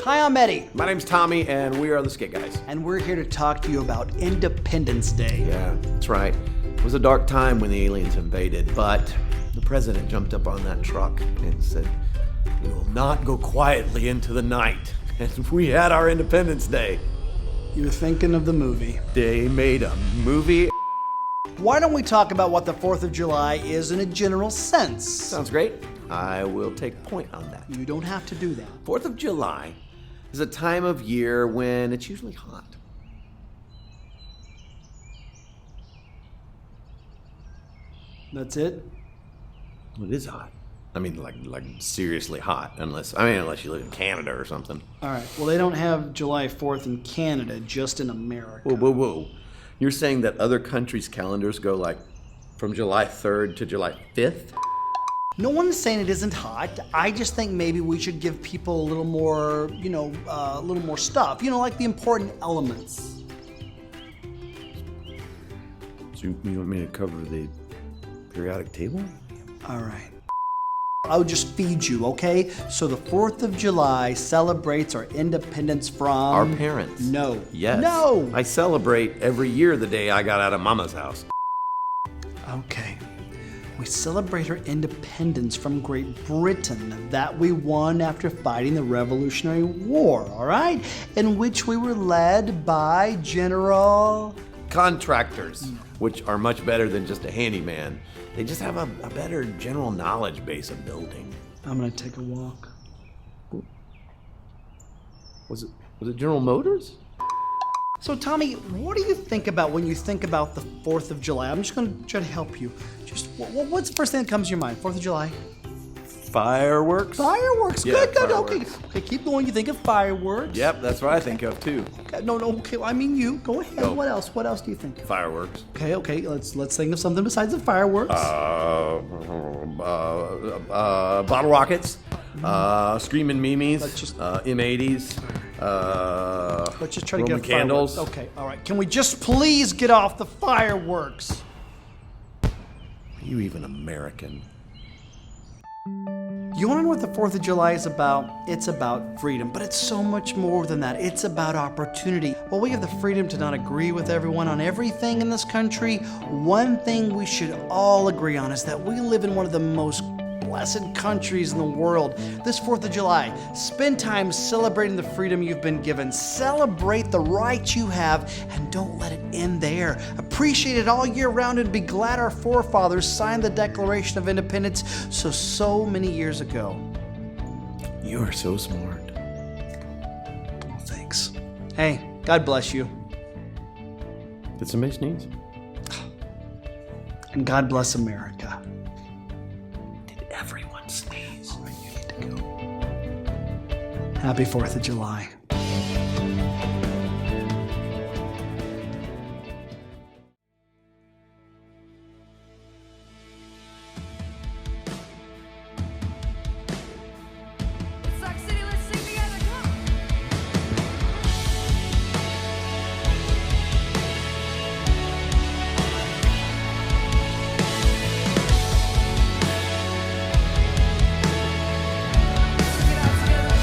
Hi, I'm Eddie, My name's Tommy, and we are the Skit Guys. and we're here to talk to you about Independence Day. Yeah, that's right. It was a dark time when the aliens invaded, but the president jumped up on that truck and said, "We will not go quietly into the night." And we had our Independence Day. You were thinking of the movie. They made a movie. Why don't we talk about what the 4th of July is in a general sense? Sounds great. I will take point on that. You don't have to do that. 4th of July is a time of year when it's usually hot. That's it? It is hot. I mean, like seriously hot, unless you live in Canada or something. All right. Well, they don't have July 4th in Canada, just in America. Whoa. You're saying that other countries' calendars go like from July 3rd to July 5th? No one is saying it isn't hot. I just think maybe we should give people a little more, a little more stuff. Like the important elements. So you want me to cover the periodic table? All right. I would just feed you, okay? So the 4th of July celebrates our independence from... Our parents. No. Yes. No. I celebrate every year the day I got out of Mama's house. Okay. We celebrate our independence from Great Britain that we won after fighting the Revolutionary War, all right? In which we were led by General... Contractors, which are much better than just a handyman. They just have a better general knowledge base of building. I'm gonna take a walk. Was it General Motors? So Tommy, what do you think about when you think about the 4th of July? I'm just gonna try to help you. Just what's the first thing that comes to your mind? 4th of July? Fireworks? Fireworks. Yeah, Good. fireworks. Okay, keep going. You think of fireworks. Yep, that's what I think of too. Okay, no. Okay, I mean you. Go ahead. Go. What else? What else do you think of? Fireworks. Okay. Let's think of something besides the fireworks. Bottle rockets, screaming memes, Let's just- M80s, Let's just try to Roman get candles. fireworks. Okay. All right. Can we just please get off the fireworks? Are you even American? You want to know what the 4th of July is about? It's about freedom, but it's so much more than that. It's about opportunity. While we have the freedom to not agree with everyone on everything in this country, one thing we should all agree on is that we live in one of the most blessed countries in the world. This 4th of July, spend time celebrating the freedom you've been given. Celebrate the rights you have, and don't let it end there. Appreciate it all year round and be glad our forefathers signed the Declaration of Independence so many years ago. You are so smart. Well, thanks. Hey, God bless you. Did somebody sneeze? And God bless America. Did everyone sneeze? You need to go. Happy 4th of July. Sock City, let's sing together, come on. Sing it out together.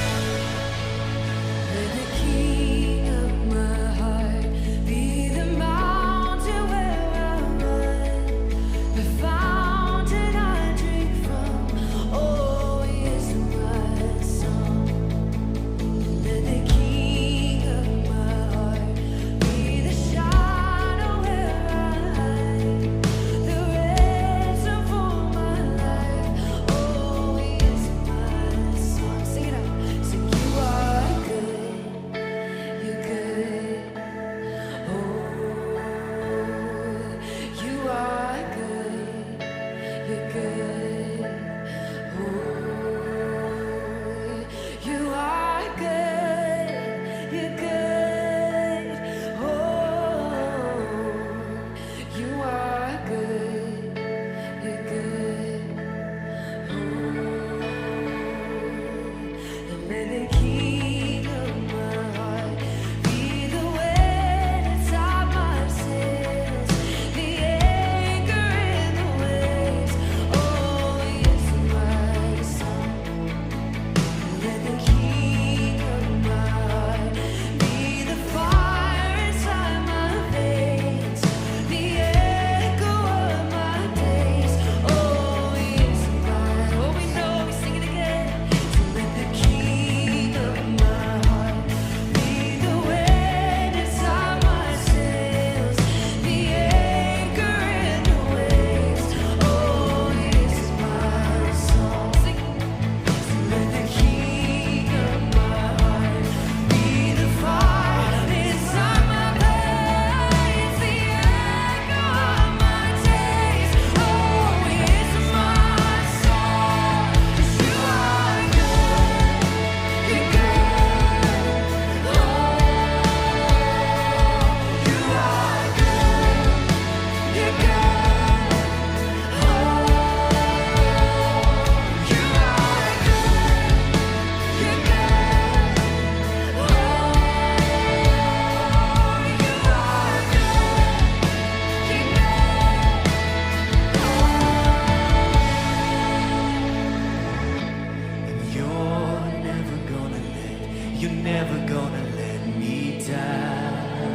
You're never gonna let me down.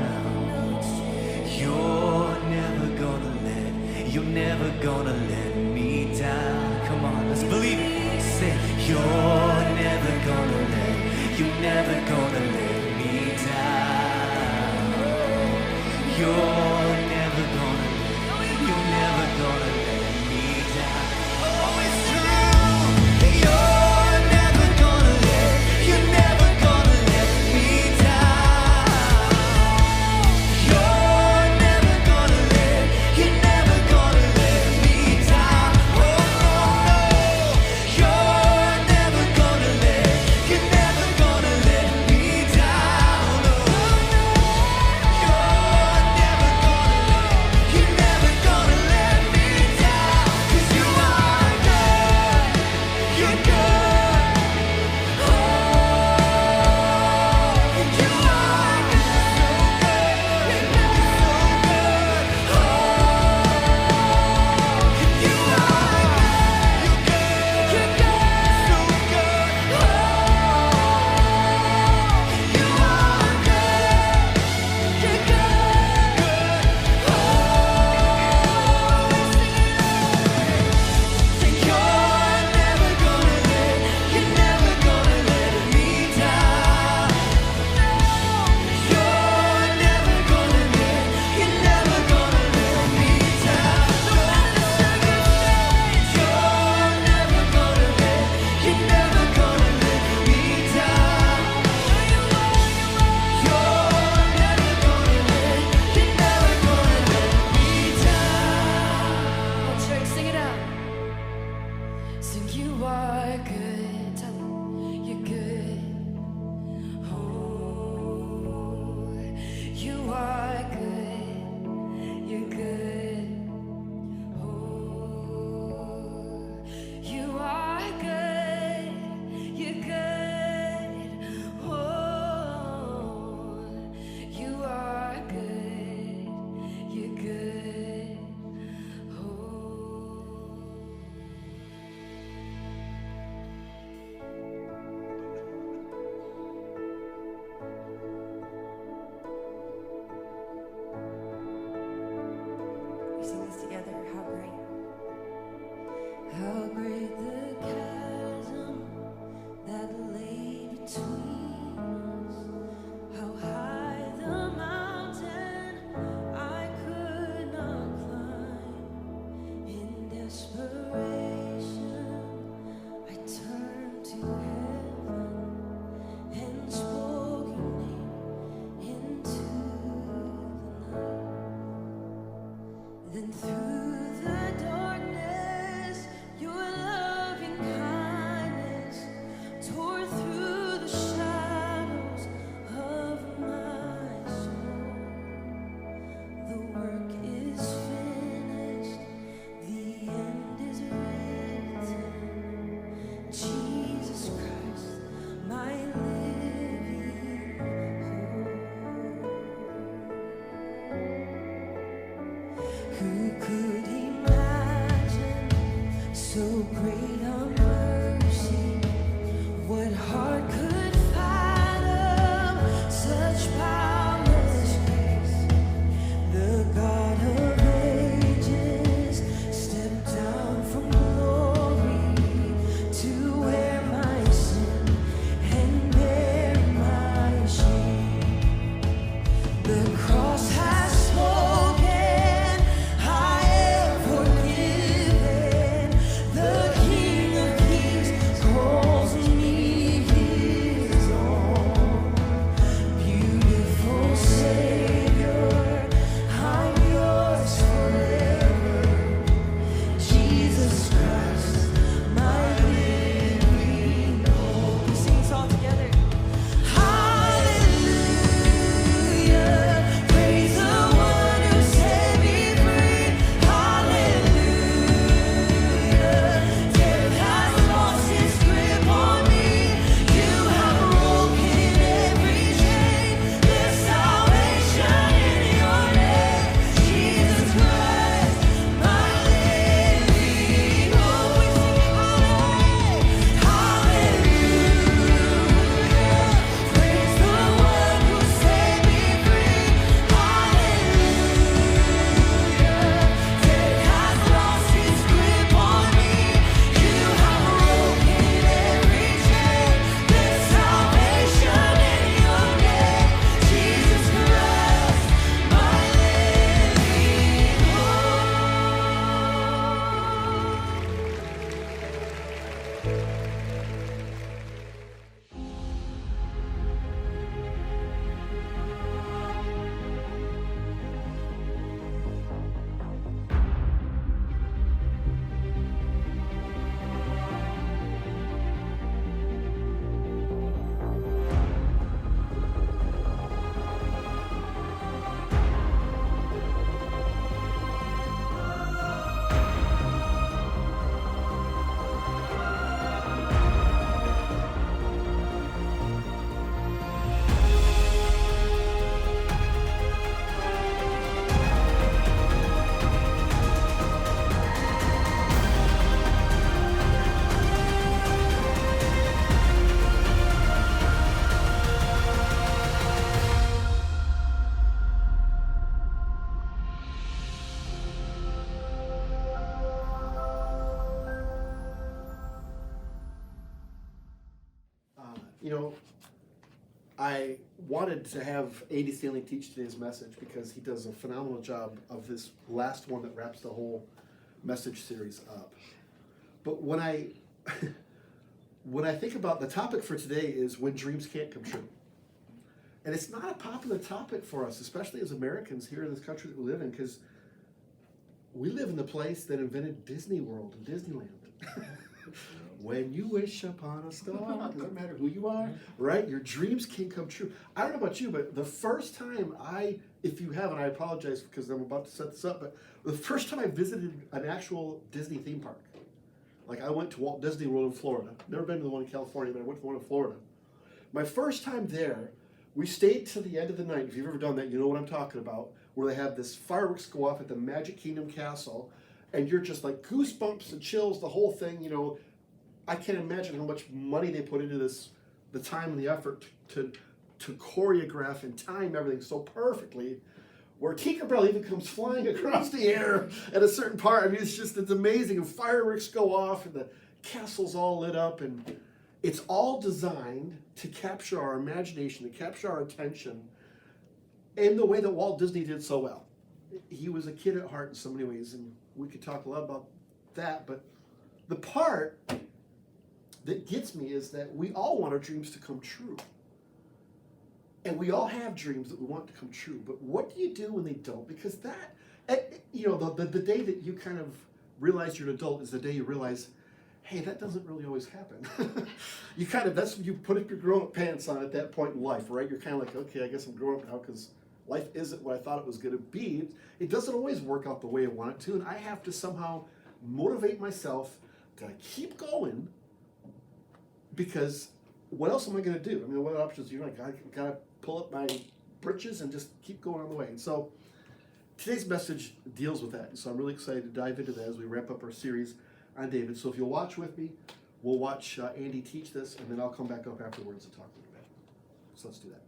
You're never gonna let me down. Come on, let's believe it. Say, you're never gonna let me down. You're never gonna let me down. Oh, it's true. You're never gonna let me down. You're never gonna let me down. Oh no, you're never gonna let me down. Oh, you're never gonna You know, I wanted to have Andy Stanley teach today's message because he does a phenomenal job of this last one that wraps the whole message series up. But when I when I think about the topic for today is when dreams can't come true. And it's not a popular topic for us, especially as Americans here in this country that we live in, because we live in the place that invented Disney World and Disneyland. When you wish upon a star, doesn't matter who you are, right? Your dreams can come true. I don't know about you, but the first time if you haven't, I apologize because I'm about to set this up, but the first time I visited an actual Disney theme park, like I went to Walt Disney World in Florida. Never been to the one in California, but I went to the one in Florida. My first time there, we stayed till the end of the night. If you've ever done that, you know what I'm talking about, where they have this fireworks go off at the Magic Kingdom Castle, and you're just like goosebumps and chills, the whole thing, you know. I can't imagine how much money they put into this, the time and the effort to choreograph and time everything so perfectly, where Tinkerbell even comes flying across the air at a certain part. I mean, it's amazing, and fireworks go off, and the castle's all lit up, and it's all designed to capture our imagination, to capture our attention in the way that Walt Disney did so well. He was a kid at heart in so many ways, and we could talk a lot about that, but the part that gets me is that we all want our dreams to come true. And we all have dreams that we want to come true, but what do you do when they don't? Because that, you know, the day that you kind of realize you're an adult is the day you realize, hey, that doesn't really always happen. That's when you put up your grown-up pants on at that point in life, right? You're kind of like, okay, I guess I'm growing up now because life isn't what I thought it was going to be. It doesn't always work out the way I want it to, and I have to somehow motivate myself to keep going, because what else am I going to do? I mean, what options? I gotta pull up my britches and just keep going on the way. And so today's message deals with that. And so I'm really excited to dive into that as we wrap up our series on David. So if you'll watch with me, we'll watch Andy teach this, and then I'll come back up afterwards and talk a little bit. So let's do that.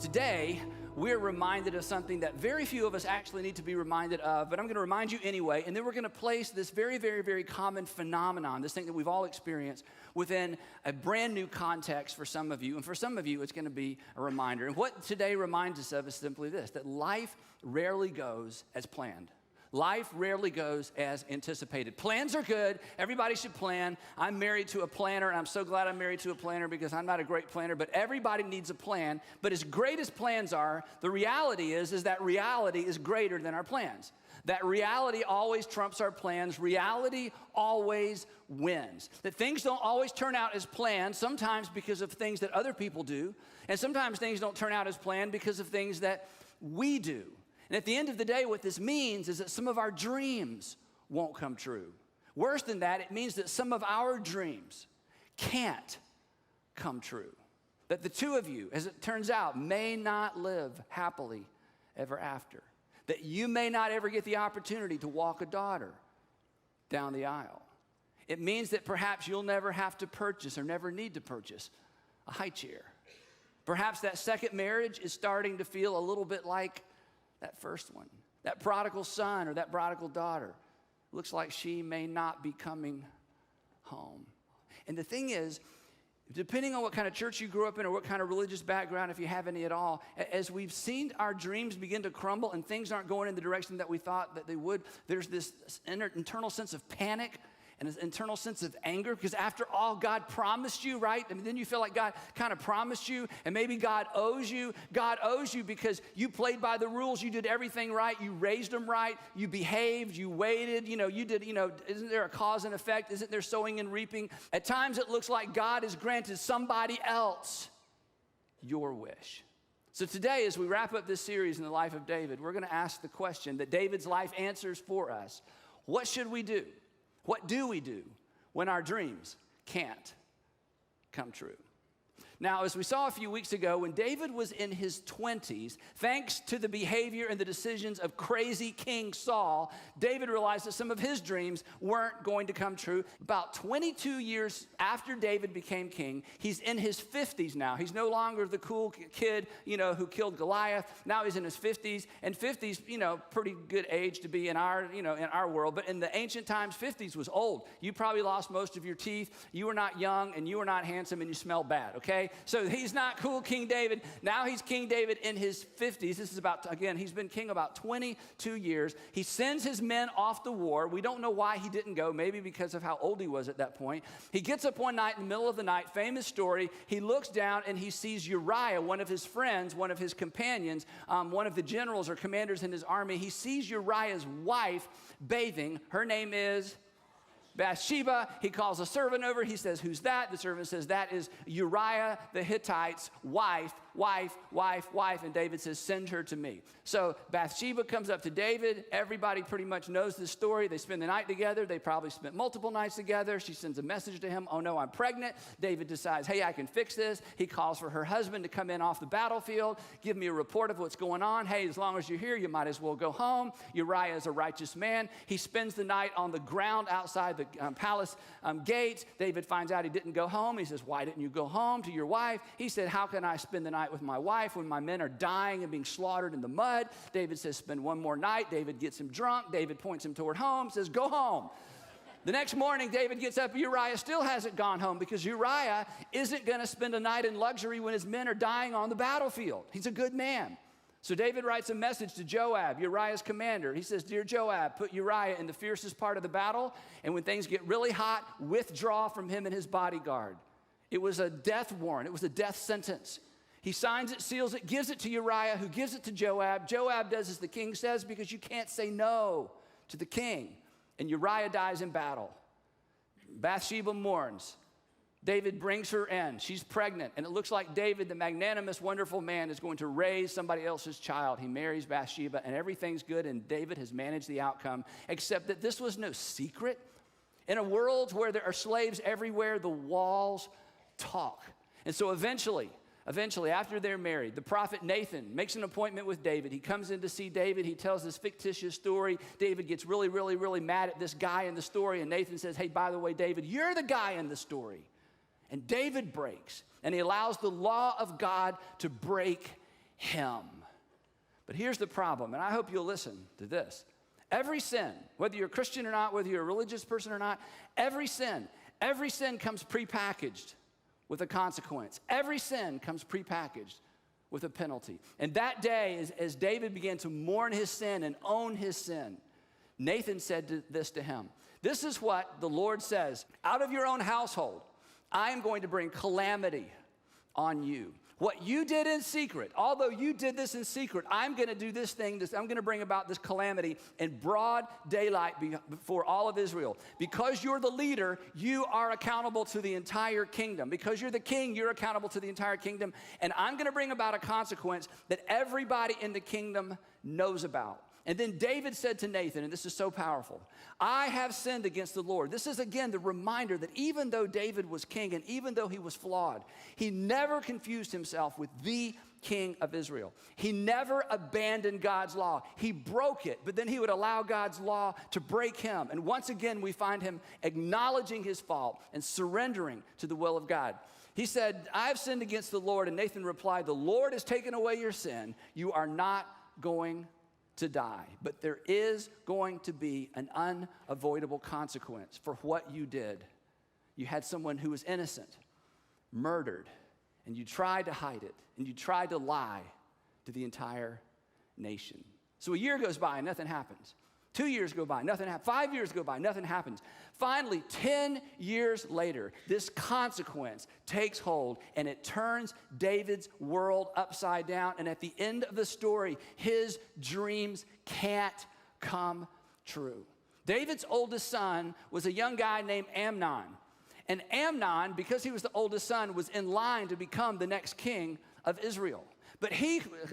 Today, we're reminded of something that very few of us actually need to be reminded of, but I'm going to remind you anyway, and then we're going to place this very, very, very common phenomenon, this thing that we've all experienced, within a brand new context for some of you, and for some of you, it's going to be a reminder. And what today reminds us of is simply this, that life rarely goes as planned. Life rarely goes as anticipated. Plans are good. Everybody should plan. I'm married to a planner, and I'm so glad I'm married to a planner because I'm not a great planner, but everybody needs a plan. But as great as plans are, the reality is that reality is greater than our plans. That reality always trumps our plans. Reality always wins. That things don't always turn out as planned, sometimes because of things that other people do, and sometimes things don't turn out as planned because of things that we do. And at the end of the day, what this means is that some of our dreams won't come true. Worse than that, it means that some of our dreams can't come true. That the two of you, as it turns out, may not live happily ever after. That you may not ever get the opportunity to walk a daughter down the aisle. It means that perhaps you'll never have to purchase or never need to purchase a high chair. Perhaps that second marriage is starting to feel a little bit like that first one. That prodigal son or that prodigal daughter looks like she may not be coming home. And the thing is, depending on what kind of church you grew up in or what kind of religious background, if you have any at all, as we've seen our dreams begin to crumble and things aren't going in the direction that we thought that they would, there's this internal sense of panic and an internal sense of anger, because after all, God promised you, right? I mean, then you feel like God kind of promised you, and maybe God owes you. God owes you because you played by the rules, you did everything right, you raised them right, you behaved, you waited, you did, isn't there a cause and effect? Isn't there sowing and reaping? At times it looks like God has granted somebody else your wish. So today, as we wrap up this series in the life of David, we're going to ask the question that David's life answers for us. What should we do? What do we do when our dreams can't come true? Now, as we saw a few weeks ago, when David was in his 20s, thanks to the behavior and the decisions of crazy King Saul, David realized that some of his dreams weren't going to come true. About 22 years after David became king, he's in his 50s now. He's no longer the cool kid, who killed Goliath. Now he's in his 50s, and 50s, pretty good age to be in our world. But in the ancient times, 50s was old. You probably lost most of your teeth. You were not young, and you were not handsome, and you smelled bad, okay? So he's not cool King David. Now he's King David in his 50s. This is he's been king about 22 years. He sends his men off to war. We don't know why he didn't go, maybe because of how old he was at that point. He gets up one night in the middle of the night, famous story. He looks down and he sees Uriah, one of his friends, one of his companions, one of the generals or commanders in his army. He sees Uriah's wife bathing. Her name is Bathsheba. He calls a servant over. He says, "Who's that?" The servant says, "That is Uriah the Hittite's wife. And David says, "Send her to me." So Bathsheba comes up to David. Everybody pretty much knows this story. They spend the night together. They probably spent multiple nights together. She sends a message to him. "Oh no, I'm pregnant." David decides, "Hey, I can fix this." He calls for her husband to come in off the battlefield, give me a report of what's going on. "Hey, as long as you're here, you might as well go home." Uriah is a righteous man. He spends the night on the ground outside the palace gate. David finds out he didn't go home. He says, "Why didn't you go home to your wife?" He said, "How can I spend the night with my wife when my men are dying and being slaughtered in the mud?" David says, "Spend one more night." David gets him drunk. David points him toward home, says, "Go home." The next morning, David gets up. Uriah still hasn't gone home because Uriah isn't going to spend a night in luxury when his men are dying on the battlefield. He's a good man. So David writes a message to Joab, Uriah's commander. He says, "Dear Joab, put Uriah in the fiercest part of the battle, and when things get really hot, withdraw from him and his bodyguard." It was a death warrant. It was a death sentence. He signs it, seals it, gives it to Uriah, who gives it to Joab. Joab does as the king says because you can't say no to the king. And Uriah dies in battle. Bathsheba mourns. David brings her in. She's pregnant, and it looks like David, the magnanimous, wonderful man, is going to raise somebody else's child. He marries Bathsheba, and everything's good, and David has managed the outcome, except that this was no secret. In a world where there are slaves everywhere, the walls talk. And so eventually, after they're married, the prophet Nathan makes an appointment with David. He comes in to see David. He tells this fictitious story. David gets really, really, really mad at this guy in the story, and Nathan says, "Hey, by the way, David, you're the guy in the story." And David breaks, and he allows the law of God to break him. But here's the problem, and I hope you'll listen to this. Every sin, whether you're a Christian or not, whether you're a religious person or not, every sin comes prepackaged with a consequence. Every sin comes prepackaged with a penalty. And that day, as David began to mourn his sin and own his sin, Nathan said this to him. "This is what the Lord says, out of your own household, I am going to bring calamity on you. What you did in secret, although you did this in secret, I'm going to do this thing. I'm going to bring about this calamity in broad daylight before all of Israel. Because you're the leader, you are accountable to the entire kingdom. Because you're the king, you're accountable to the entire kingdom. And I'm going to bring about a consequence that everybody in the kingdom knows about." And then David said to Nathan, and this is so powerful, "I have sinned against the Lord." This is, again, the reminder that even though David was king and even though he was flawed, he never confused himself with the king of Israel. He never abandoned God's law. He broke it, but then he would allow God's law to break him. And once again, we find him acknowledging his fault and surrendering to the will of God. He said, "I have sinned against the Lord." And Nathan replied, "The Lord has taken away your sin. You are not going to die, but there is going to be an unavoidable consequence for what you did. You had someone who was innocent murdered, and you tried to hide it, and you tried to lie to the entire nation." So a year goes by and nothing happens. 2 years go by, nothing happens. 5 years go by, nothing happens. Finally, 10 years later, this consequence takes hold, and it turns David's world upside down. And at the end of the story, his dreams can't come true. David's oldest son was a young guy named Amnon. And Amnon, because he was the oldest son, was in line to become the next king of Israel. But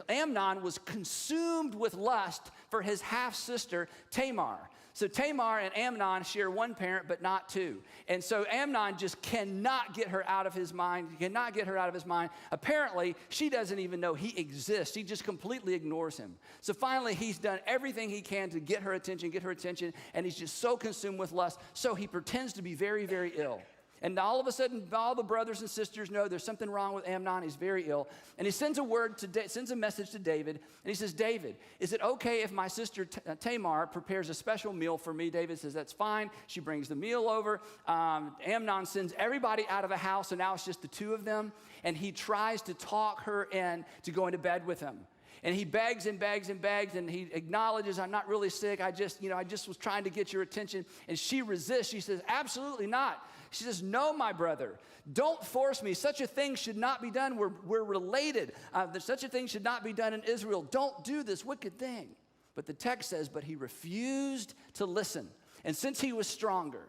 Amnon was consumed with lust for his half-sister Tamar. So Tamar and Amnon share one parent, but not two. And so Amnon just cannot get her out of his mind. He cannot get her out of his mind. Apparently, she doesn't even know he exists. He just completely ignores him. So finally, he's done everything he can to get her attention, and he's just so consumed with lust. So he pretends to be very, very ill. And all of a sudden, all the brothers and sisters know there's something wrong with Amnon. He's very ill. And he sends a message to David. And he says, David, is it okay if my sister Tamar prepares a special meal for me? David says, that's fine. She brings the meal over. Amnon sends everybody out of the house, and now it's just the two of them. And he tries to talk her in to going to bed with him. And he begs and begs and begs, and he acknowledges, I'm not really sick. I just was trying to get your attention. And she resists. She says, absolutely not. She says, no, my brother, don't force me. Such a thing should not be done. We're related. Such a thing should not be done in Israel. Don't do this wicked thing. But the text says, but he refused to listen. And since he was stronger,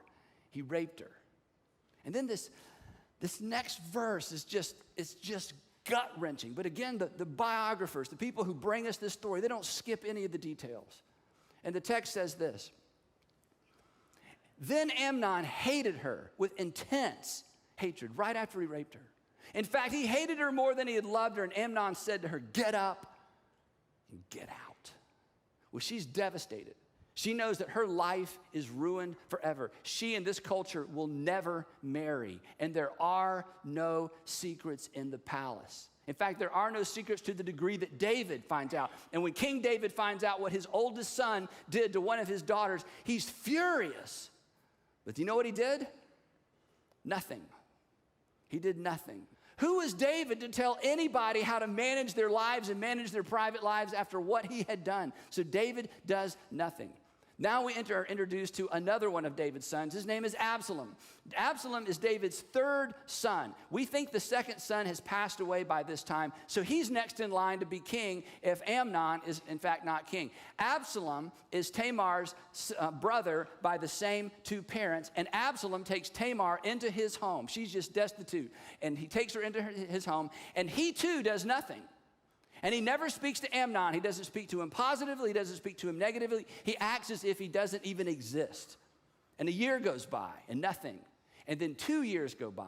he raped her. And then this next verse is just gut-wrenching. But again, the biographers, the people who bring us this story, they don't skip any of the details. And the text says this. Then Amnon hated her with intense hatred right after he raped her. In fact, he hated her more than he had loved her, and Amnon said to her, get up and get out. Well, she's devastated. She knows that her life is ruined forever. She in this culture will never marry, and there are no secrets in the palace. In fact, there are no secrets to the degree that David finds out. And when King David finds out what his oldest son did to one of his daughters, he's furious. But do you know what he did? Nothing. He did nothing. Who is David to tell anybody how to manage their lives and manage their private lives after what he had done? So David does nothing. Now we are introduced to another one of David's sons. His name is Absalom. Absalom is David's third son. We think the second son has passed away by this time, so he's next in line to be king if Amnon is in fact not king. Absalom is Tamar's brother by the same two parents, and Absalom takes Tamar into his home. She's just destitute, and he takes her into his home, and he too does nothing. And he never speaks to Amnon. He doesn't speak to him positively. He doesn't speak to him negatively. He acts as if he doesn't even exist. And a year goes by and nothing. And then 2 years go by.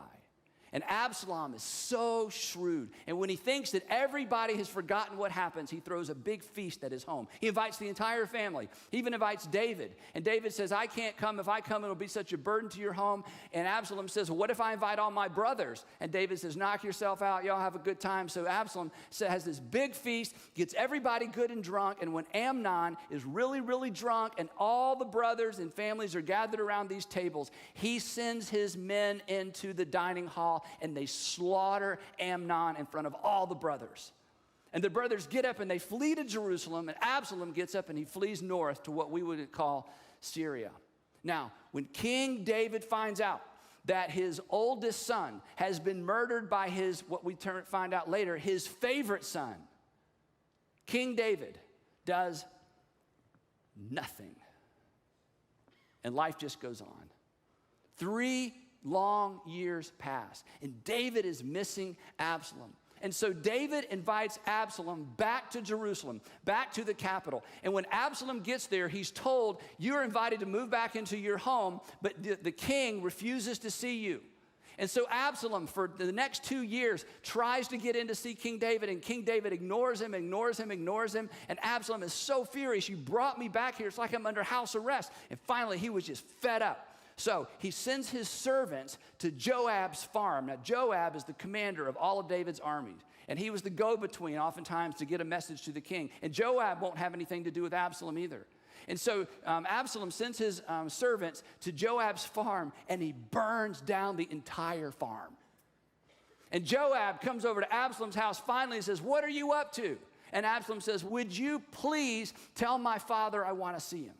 And Absalom is so shrewd. And when he thinks that everybody has forgotten what happens, he throws a big feast at his home. He invites the entire family. He even invites David. And David says, I can't come. If I come, it'll be such a burden to your home. And Absalom says, well, what if I invite all my brothers? And David says, knock yourself out. Y'all have a good time. So Absalom has this big feast, gets everybody good and drunk. And when Amnon is really, really drunk and all the brothers and families are gathered around these tables, he sends his men into the dining hall, and they slaughter Amnon in front of all the brothers. And the brothers get up and they flee to Jerusalem, and Absalom gets up and he flees north to what we would call Syria. Now, when King David finds out that his oldest son has been murdered by what we find out later, his favorite son, King David does nothing. And life just goes on. 3 long years pass, and David is missing Absalom. And so David invites Absalom back to Jerusalem, back to the capital. And when Absalom gets there, he's told, you're invited to move back into your home, but the king refuses to see you. And so Absalom, for the next 2 years, tries to get in to see King David, and King David ignores him. And Absalom is so furious, you brought me back here. It's like I'm under house arrest. And finally, he was just fed up. So he sends his servants to Joab's farm. Now, Joab is the commander of all of David's armies, and he was the go-between oftentimes to get a message to the king. And Joab won't have anything to do with Absalom either. And so Absalom sends his servants to Joab's farm, and he burns down the entire farm. And Joab comes over to Absalom's house finally and says, what are you up to? And Absalom says, would you please tell my father I want to see him?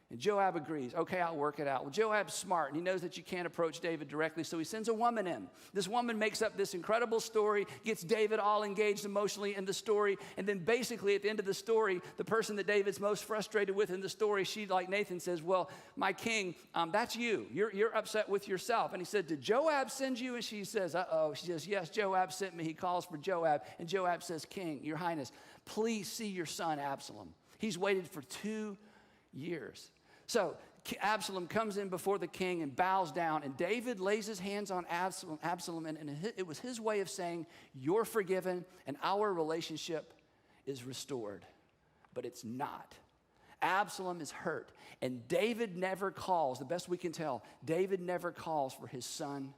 And Joab agrees. Okay, I'll work it out. Well, Joab's smart, and he knows that you can't approach David directly, so he sends a woman in. This woman makes up this incredible story, gets David all engaged emotionally in the story, and then basically at the end of the story, the person that David's most frustrated with in the story, she, like Nathan, says, well, my king, that's you. You're upset with yourself. And he said, did Joab send you? And she says, uh-oh. She says, yes, Joab sent me. He calls for Joab, and Joab says, King, your highness, please see your son Absalom. He's waited for 2 years. So Absalom comes in before the king and bows down, and David lays his hands on Absalom, and it was his way of saying, you're forgiven and our relationship is restored. But it's not. Absalom is hurt, and David never calls, the best we can tell, David never calls for his son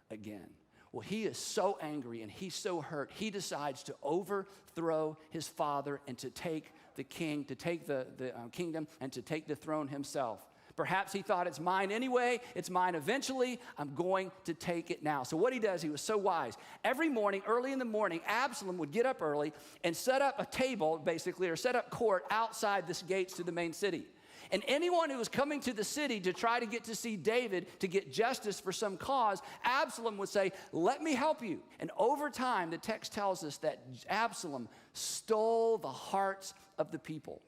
again. Well, he is so angry and he's so hurt, he decides to overthrow his father and to take the king, to take the kingdom and to take the throne himself. Perhaps he thought, it's mine anyway, it's mine eventually, I'm going to take it now. So what he does, he was so wise. Every morning, early in the morning, Absalom would get up early and set up a table, basically, or set up court outside the gates to the main city. And anyone who was coming to the city to try to get to see David to get justice for some cause, Absalom would say, let me help you. And over time, the text tells us that Absalom stole the hearts of the people.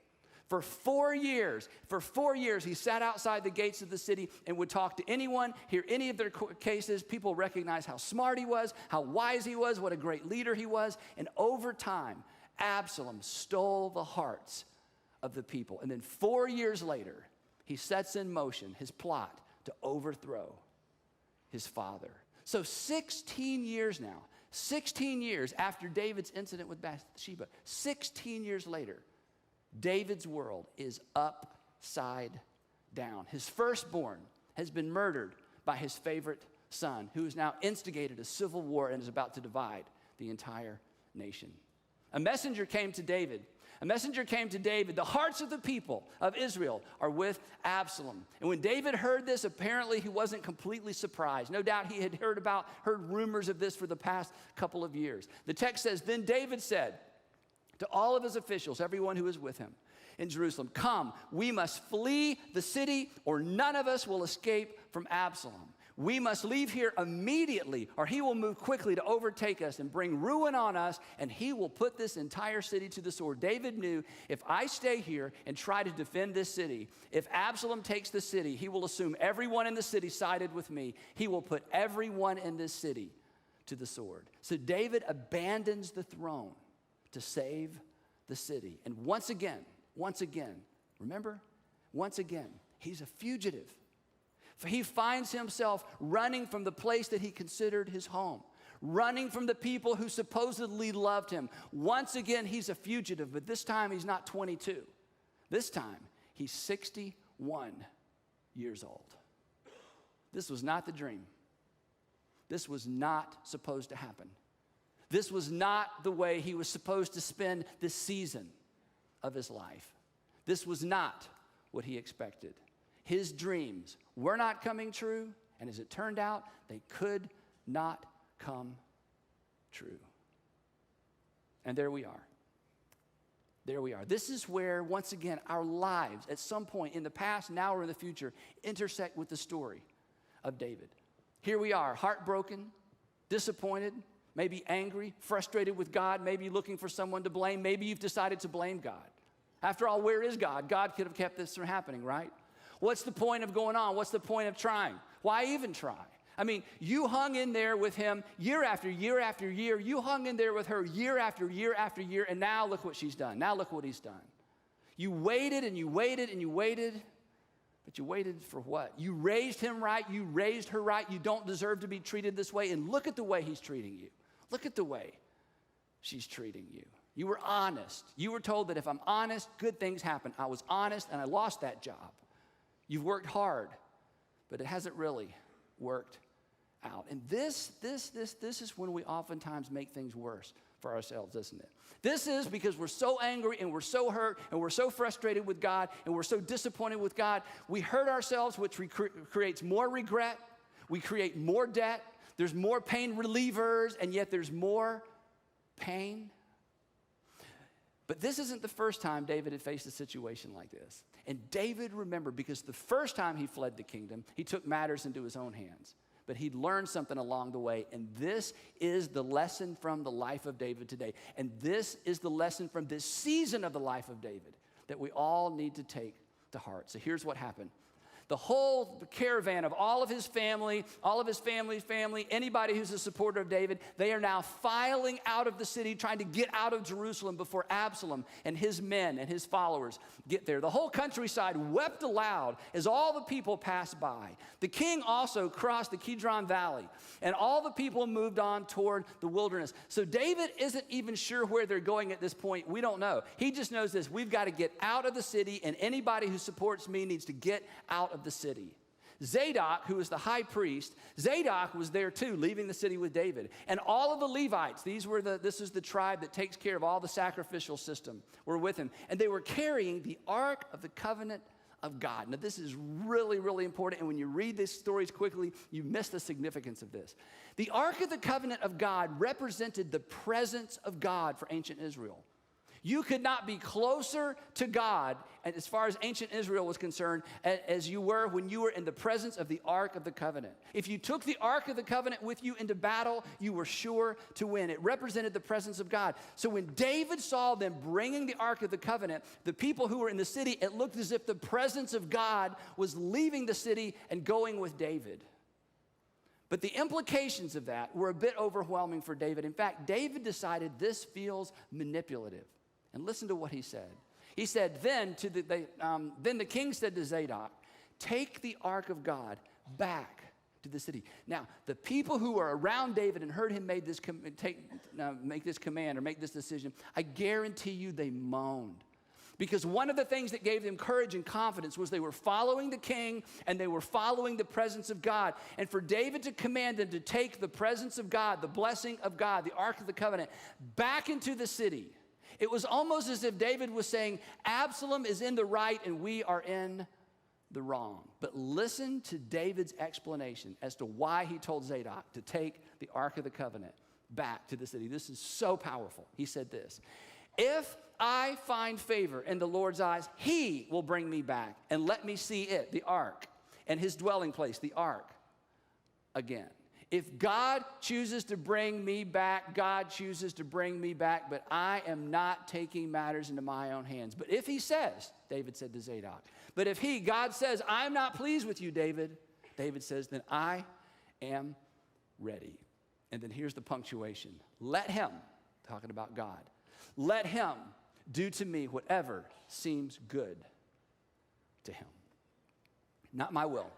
For 4 years, he sat outside the gates of the city and would talk to anyone, hear any of their cases. People recognized how smart he was, how wise he was, what a great leader he was. And over time, Absalom stole the hearts of the people. And then 4 years later, he sets in motion his plot to overthrow his father. So 16 years now, 16 years after David's incident with Bathsheba, 16 years later, David's world is upside down. His firstborn has been murdered by his favorite son, who has now instigated a civil war and is about to divide the entire nation. A messenger came to David. The hearts of the people of Israel are with Absalom. And when David heard this, apparently he wasn't completely surprised. No doubt he had heard rumors of this for the past couple of years. The text says, then David said to all of his officials, everyone who is with him in Jerusalem, come, we must flee the city, or none of us will escape from Absalom. We must leave here immediately, or he will move quickly to overtake us and bring ruin on us, and he will put this entire city to the sword. David knew, if I stay here and try to defend this city, if Absalom takes the city, he will assume everyone in the city sided with me. He will put everyone in this city to the sword. So David abandons the throne to save the city. And once again, remember? Once again, he's a fugitive. He finds himself running from the place that he considered his home, running from the people who supposedly loved him. Once again, he's a fugitive, but this time he's not 22. This time, he's 61 years old. This was not the dream. This was not supposed to happen. This was not the way he was supposed to spend this season of his life. This was not what he expected. His dreams were not coming true, and as it turned out, they could not come true. And there we are. There we are. This is where, once again, our lives, at some point in the past, now, or in the future, intersect with the story of David. Here we are, heartbroken, disappointed, maybe angry, frustrated with God, maybe looking for someone to blame. Maybe you've decided to blame God. After all, where is God? God could have kept this from happening, right? What's the point of going on? What's the point of trying? Why even try? I mean, you hung in there with him year after year after year. You hung in there with her year after year after year, and now look what she's done. Now look what he's done. You waited and you waited and you waited, but you waited for what? You raised him right. You raised her right. You don't deserve to be treated this way, and look at the way he's treating you. Look at the way she's treating you. You were honest. You were told that if I'm honest, good things happen. I was honest, and I lost that job. You've worked hard, but it hasn't really worked out. And this is when we oftentimes make things worse for ourselves, isn't it? This is because we're so angry and we're so hurt and we're so frustrated with God and we're so disappointed with God. We hurt ourselves, which creates more regret. We create more debt. There's more pain relievers, and yet there's more pain. But this isn't the first time David had faced a situation like this. And David remembered, because the first time he fled the kingdom, he took matters into his own hands. But he'd learned something along the way, and this is the lesson from the life of David today. And this is the lesson from this season of the life of David that we all need to take to heart. So here's what happened. the whole caravan of all of his family, all of his family's family, anybody who's a supporter of David, they are now filing out of the city, trying to get out of Jerusalem before Absalom and his men and his followers get there. The whole countryside wept aloud as all the people passed by. The king also crossed the Kidron Valley, and all the people moved on toward the wilderness. So David isn't even sure where they're going at this point. We don't know. He just knows this: we've got to get out of the city, and anybody who supports me needs to get out of the city. Zadok, who was the high priest, Zadok was there too, leaving the city with David. And all of the Levites, this is the tribe that takes care of all the sacrificial system, were with him. And they were carrying the Ark of the Covenant of God. Now, this is really, really important. And when you read these stories quickly, you miss the significance of this. The Ark of the Covenant of God represented the presence of God for ancient Israel. You could not be closer to God, and as far as ancient Israel was concerned, as you were when you were in the presence of the Ark of the Covenant. If you took the Ark of the Covenant with you into battle, you were sure to win. It represented the presence of God. So when David saw them bringing the Ark of the Covenant, the people who were in the city, it looked as if the presence of God was leaving the city and going with David. But the implications of that were a bit overwhelming for David. In fact, David decided this feels manipulative. And listen to what he said. He said, then the king said to Zadok, take the ark of God back to the city. Now, the people who were around David and heard him make this command or make this decision, I guarantee you they moaned. Because one of the things that gave them courage and confidence was they were following the king and they were following the presence of God. And for David to command them to take the presence of God, the blessing of God, the Ark of the Covenant, back into the city, it was almost as if David was saying, Absalom is in the right and we are in the wrong. But listen to David's explanation as to why he told Zadok to take the Ark of the Covenant back to the city. This is so powerful. He said this: if I find favor in the Lord's eyes, he will bring me back and let me see it, the ark, and his dwelling place, the ark, again. If God chooses to bring me back, God chooses to bring me back, but I am not taking matters into my own hands. But if he says, David said to Zadok, but if God says, I'm not pleased with you, David says, then I am ready. And then here's the punctuation. Let him, talking about God, let him do to me whatever seems good to him. Not my will,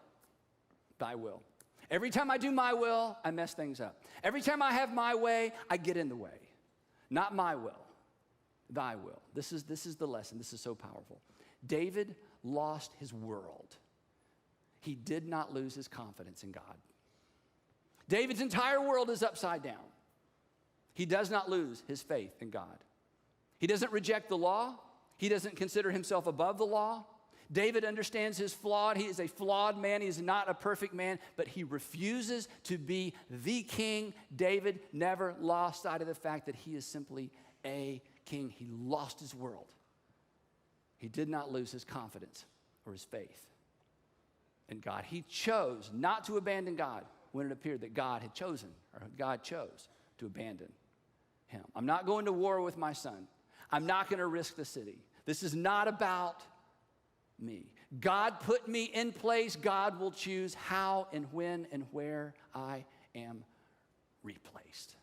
thy will. Every time I do my will, I mess things up. Every time I have my way, I get in the way. Not my will, thy will. This is the lesson. This is so powerful. David lost his world. He did not lose his confidence in God. David's entire world is upside down. He does not lose his faith in God. He doesn't reject the law. He doesn't consider himself above the law. David understands his flawed. He is a flawed man. He is not a perfect man, but he refuses to be the king. David never lost sight of the fact that he is simply a king. He lost his world. He did not lose his confidence or his faith in God. He chose not to abandon God when it appeared that God had chosen, or God chose to abandon him. I'm not going to war with my son. I'm not going to risk the city. This is not about me. God put me in place. God will choose how and when and where I am replaced.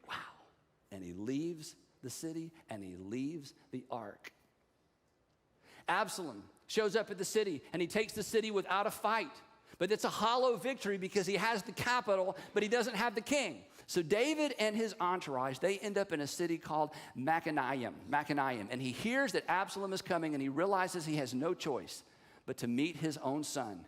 Wow. And he leaves the city and he leaves the ark. Absalom shows up at the city and he takes the city without a fight. But it's a hollow victory because he has the capital, but he doesn't have the king. So David and his entourage, they end up in a city called Machanaim. And he hears that Absalom is coming and he realizes he has no choice but to meet his own son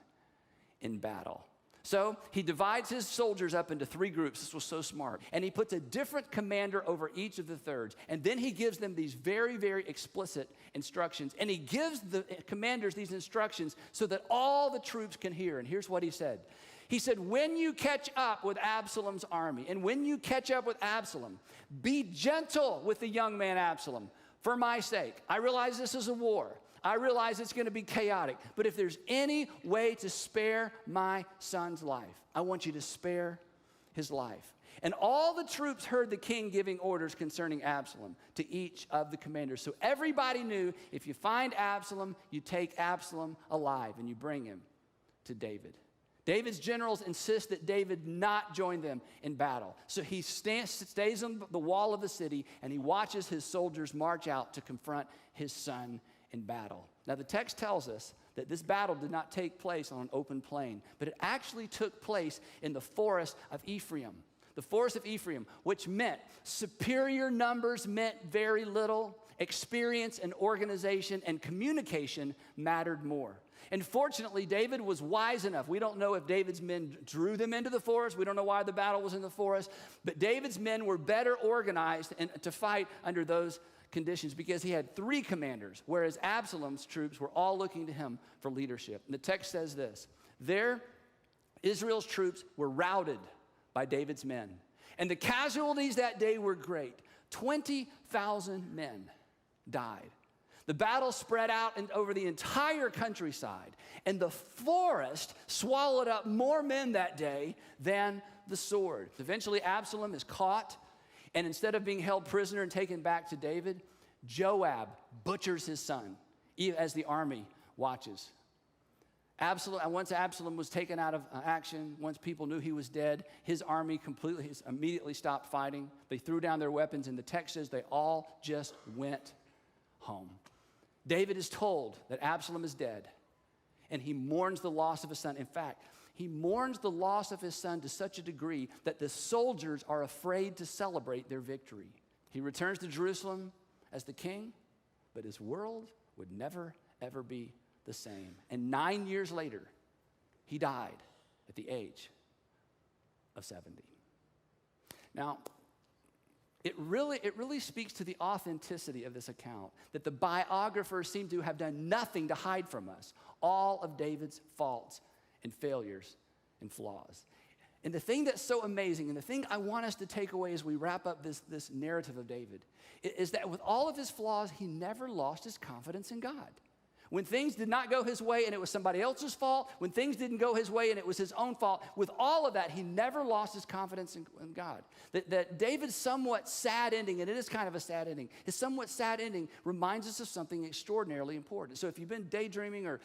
in battle. So he divides his soldiers up into 3 groups. This was so smart. And he puts a different commander over each of the thirds. And then he gives them these very, very explicit instructions. And he gives the commanders these instructions so that all the troops can hear. And here's what he said. He said, when you catch up with Absalom's army, and when you catch up with Absalom, be gentle with the young man Absalom for my sake. I realize this is a war. I realize it's going to be chaotic, but if there's any way to spare my son's life, I want you to spare his life. And all the troops heard the king giving orders concerning Absalom to each of the commanders. So everybody knew if you find Absalom, you take Absalom alive and you bring him to David. David's generals insist that David not join them in battle. So he stays on the wall of the city and he watches his soldiers march out to confront his son in battle. Now the text tells us that this battle did not take place on an open plain, but it actually took place in the forest of Ephraim. The forest of Ephraim, which meant superior numbers meant very little, experience and organization and communication mattered more. And fortunately, David was wise enough. We don't know if David's men drew them into the forest. We don't know why the battle was in the forest. But David's men were better organized to fight under those conditions because he had 3 commanders, whereas Absalom's troops were all looking to him for leadership. And the text says this: there, Israel's troops were routed by David's men. And the casualties that day were great. 20,000 men died. The battle spread out over the entire countryside, and the forest swallowed up more men that day than the sword. Eventually, Absalom is caught, and instead of being held prisoner and taken back to David, Joab butchers his son as the army watches. Once Absalom was taken out of action, once people knew he was dead, his army immediately stopped fighting. They threw down their weapons, and the text says they all just went home. David is told that Absalom is dead, and he mourns the loss of his son. In fact, he mourns the loss of his son to such a degree that the soldiers are afraid to celebrate their victory. He returns to Jerusalem as the king, but his world would never, ever be the same. And 9 years later, he died at the age of 70. Now, it really speaks to the authenticity of this account, that the biographers seem to have done nothing to hide from us all of David's faults and failures and flaws. And the thing that's so amazing, and the thing I want us to take away as we wrap up this narrative of David, is that with all of his flaws, he never lost his confidence in God. When things did not go his way and it was somebody else's fault, when things didn't go his way and it was his own fault, with all of that, he never lost his confidence in God. That David's somewhat sad ending, and it is kind of a sad ending, his somewhat sad ending reminds us of something extraordinarily important. So if you've been daydreaming or,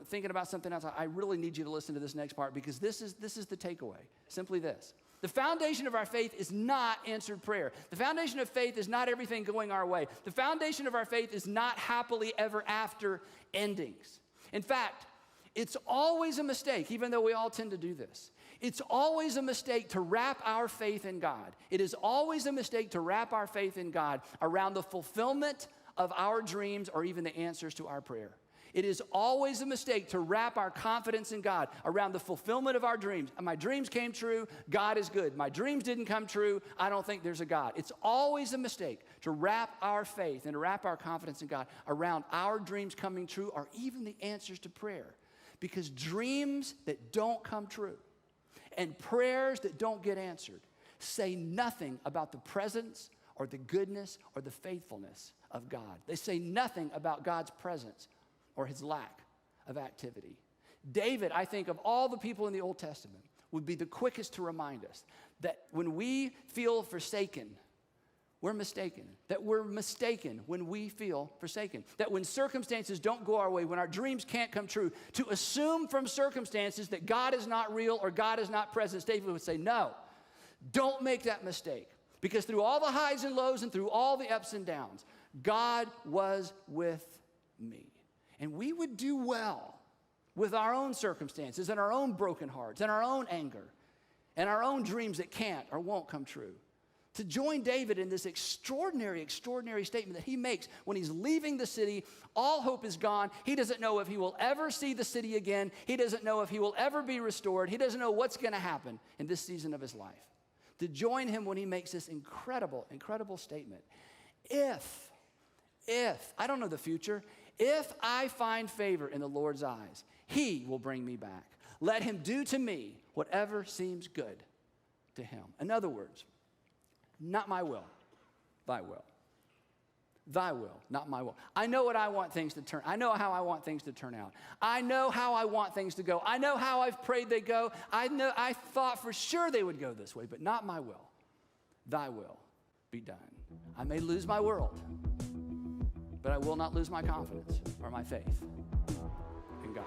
thinking about something else, I really need you to listen to this next part, because this is the takeaway. Simply this: the foundation of our faith is not answered prayer. The foundation of faith is not everything going our way. The foundation of our faith is not happily ever after endings. In fact, it's always a mistake, even though we all tend to do this. It's always a mistake to wrap our faith in God. It is always a mistake to wrap our faith in God around the fulfillment of our dreams or even the answers to our prayer. It is always a mistake to wrap our confidence in God around the fulfillment of our dreams. My dreams came true, God is good. My dreams didn't come true, I don't think there's a God. It's always a mistake to wrap our faith and to wrap our confidence in God around our dreams coming true or even the answers to prayer. Because dreams that don't come true and prayers that don't get answered say nothing about the presence or the goodness or the faithfulness of God. They say nothing about God's presence or his lack of activity. David, I think, of all the people in the Old Testament, would be the quickest to remind us that when we feel forsaken, we're mistaken. That we're mistaken when we feel forsaken. That when circumstances don't go our way, when our dreams can't come true, to assume from circumstances that God is not real or God is not present. David would say, no, don't make that mistake. Because through all the highs and lows and through all the ups and downs, God was with me. And we would do well with our own circumstances and our own broken hearts and our own anger and our own dreams that can't or won't come true. To join David in this extraordinary, extraordinary statement that he makes when he's leaving the city, all hope is gone. He doesn't know if he will ever see the city again. He doesn't know if he will ever be restored. He doesn't know what's going to happen in this season of his life. To join him when he makes this incredible, incredible statement. If, I don't know the future, if I find favor in the Lord's eyes, he will bring me back. Let him do to me whatever seems good to him. In other words, not my will, thy will. Thy will, not my will. I know what I want things to turn. I know how I want things to turn out. I know how I want things to go. I know how I've prayed they go. I thought for sure they would go this way, but not my will. Thy will be done. I may lose my world, but I will not lose my confidence or my faith in God.